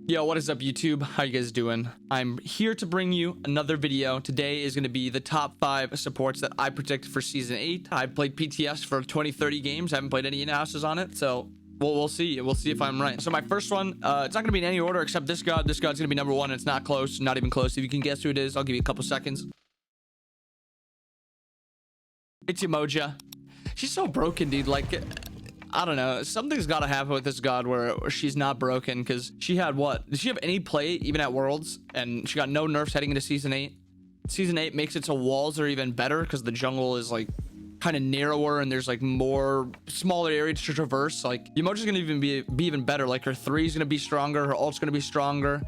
Yo, what is up, YouTube? How you guys doing? I'm here to bring you another video. Today is going to be the top 5 supports that I predict for Season 8. I've played PTS for 20-30 games. I haven't played any in-houses on it, so we'll see. We'll see if I'm right. So my first one, it's not going to be in any order except this god. This god's going to be number 1. It's not close, not even close. If you can guess who it is, I'll give you a couple seconds. It's Hemoja. She's so broken, dude. Like, I don't know. Something's got to happen with this god where she's not broken, because she had what? Did she have any play even at Worlds? And she got no nerfs heading into Season 8. Season 8 makes it so walls are even better because the jungle is like kind of narrower and there's like more smaller areas to traverse. Like, Emoja's gonna even be even better. Like, her 3 is gonna be stronger, her ult's gonna be stronger,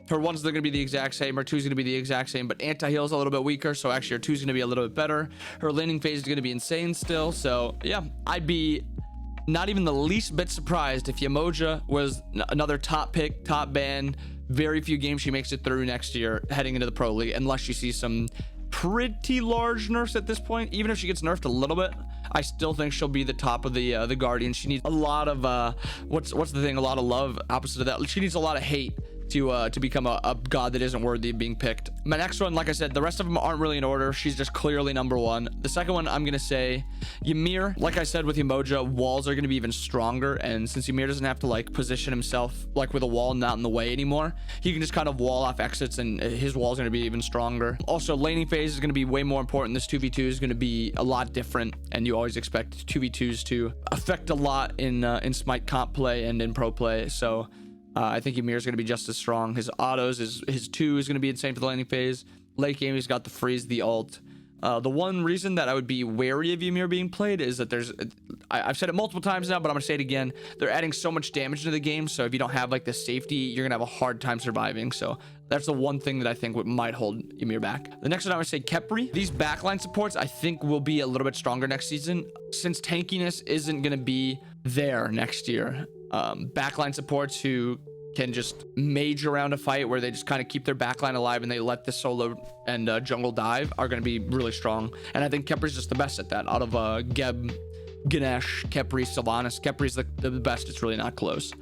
her 1's they're gonna be the exact same, her 2's gonna be the exact same, but anti-heal is a little bit weaker, so actually her 2's gonna be a little bit better. Her laning phase is gonna be insane still. So yeah, I'd be not even the least bit surprised if Hemoja was another top pick, top ban. Very few games she makes it through next year heading into the Pro League, unless she sees some pretty large nerfs at this point. Even if she gets nerfed a little bit, I still think she'll be the top of the Guardian. She needs a lot of what's the thing, a lot of love. Opposite of that, she needs a lot of hate to become a god that isn't worthy of being picked. My next one, like I said, the rest of them aren't really in order. She's just clearly number 1. The second one, I'm gonna say Ymir. Like I said with Hemoja, walls are gonna be even stronger, and since Ymir doesn't have to like position himself like with a wall not in the way anymore, he can just kind of wall off exits and his wall is gonna be even stronger. Also, laning phase is gonna be way more important. This 2v2 is gonna be a lot different, and you always expect 2v2s to affect a lot in SMITE comp play and in pro play. So I think Ymir is going to be just as strong. His autos, his 2 is going to be insane for the laning phase. Late game, he's got the freeze, the ult. The one reason that I would be wary of Ymir being played is that I've said it multiple times now, but I'm going to say it again. They're adding so much damage to the game, so if you don't have like the safety, you're going to have a hard time surviving. So that's the one thing that I think might hold Ymir back. The next one I would say Capri. These backline supports I think will be a little bit stronger next season, since tankiness isn't going to be there next year. Backline supports who can just mage around a fight where they just kind of keep their backline alive and they let the solo and jungle dive are going to be really strong. And I think Capri's just the best at that. Out of Geb, Ganesh, Capri, Sylvanas, Capri's the best. It's really not close.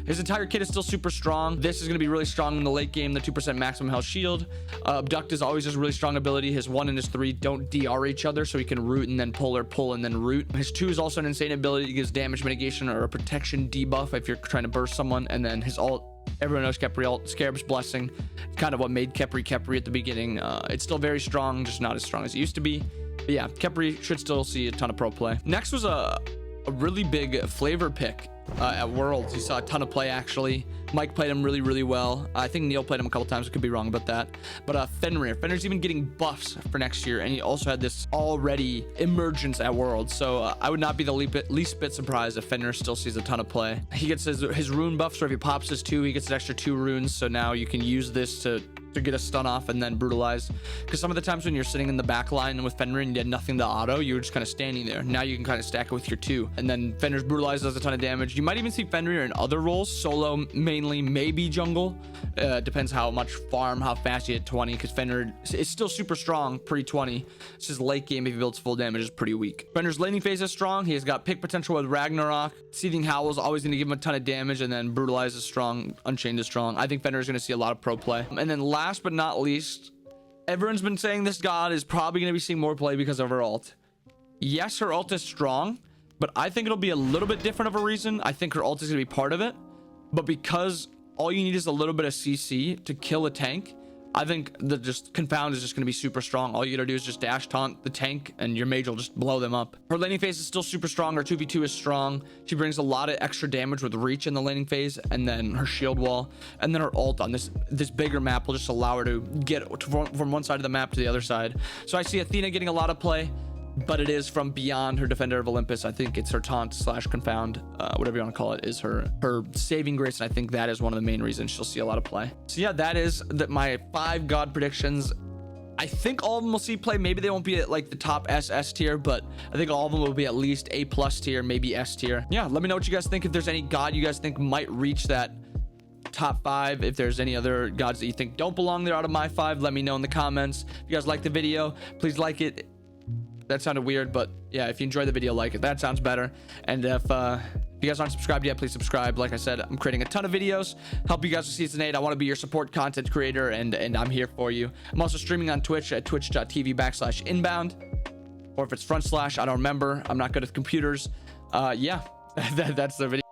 His entire kit is still super strong. This is going to be really strong in the late game, the 2% maximum health shield. Abduct is always just a really strong ability. His 1 and his 3 don't DR each other, so he can root and then pull, or pull and then root. His 2 is also an insane ability. It gives damage mitigation or a protection debuff if you're trying to burst someone. And then his ult, everyone knows Capri ult, Scarab's Blessing. It's kind of what made Capri at the beginning. It's still very strong, just not as strong as it used to be. But yeah, Capri should still see a ton of pro play. Next was a really big flavor pick at Worlds. You saw a ton of play, actually. Mike played him really well. I think Neil played him a couple times. I could be wrong about that. But Fenrir's even getting buffs for next year, and he also had this already emergence at Worlds. So I would not be the least bit surprised if Fenrir still sees a ton of play. He gets his rune buff, so if he pops his 2, he gets an extra 2 runes. So now you can use this to get a stun off and then brutalize, because some of the times when you're sitting in the back line with Fenrir and you had nothing to auto, you were just kind of standing there. Now you can kind of stack it with your 2, and then Fenrir's brutalize does a ton of damage. You might even see Fenrir in other roles, solo mainly, maybe jungle. Depends how much farm, how fast you hit 20, because Fenrir is still super strong pre-20. It's just late game, if he builds full damage, is pretty weak. Fenrir's laning phase is strong. He has got pick potential with Ragnarok. Seething Howl is always going to give him a ton of damage, and then brutalize is strong, Unchained is strong. I think Fenrir is going to see a lot of pro play. And then last but not least, everyone's been saying this god is probably going to be seeing more play because of her ult. Yes, her ult is strong, but I think it'll be a little bit different of a reason. I think her ult is going to be part of it, but because all you need is a little bit of CC to kill a tank, I think the just Confound is just going to be super strong. All you gotta do is just dash taunt the tank and your mage will just blow them up. Her laning phase is still super strong. Her 2v2 is strong. She brings a lot of extra damage with reach in the laning phase, and then her shield wall, and then her ult on this bigger map will just allow her to get from one side of the map to the other side. So I see Athena getting a lot of play, but it is from beyond her Defender of Olympus. I think it's her taunt / confound, whatever you want to call it, is her saving grace, and I think that is one of the main reasons she'll see a lot of play. So yeah, that is my 5 god predictions. I think all of them will see play. Maybe they won't be at like the top SS tier, but I think all of them will be at least A+ tier, maybe S tier. Yeah, let me know what you guys think. If there's any god you guys think might reach that top 5, if there's any other gods that you think don't belong there out of my 5, let me know in the comments. If you guys like the video, please like it. That sounded weird, but yeah, if you enjoyed the video, like it. That sounds better. And if If you guys aren't subscribed yet, please subscribe. Like I said, I'm creating a ton of videos, help you guys with season 8. I want to be your support content creator, and I'm here for you. I'm also streaming on Twitch at twitch.tv/inbound, or if it's /, I don't remember. I'm not good at computers. Yeah, that's the video.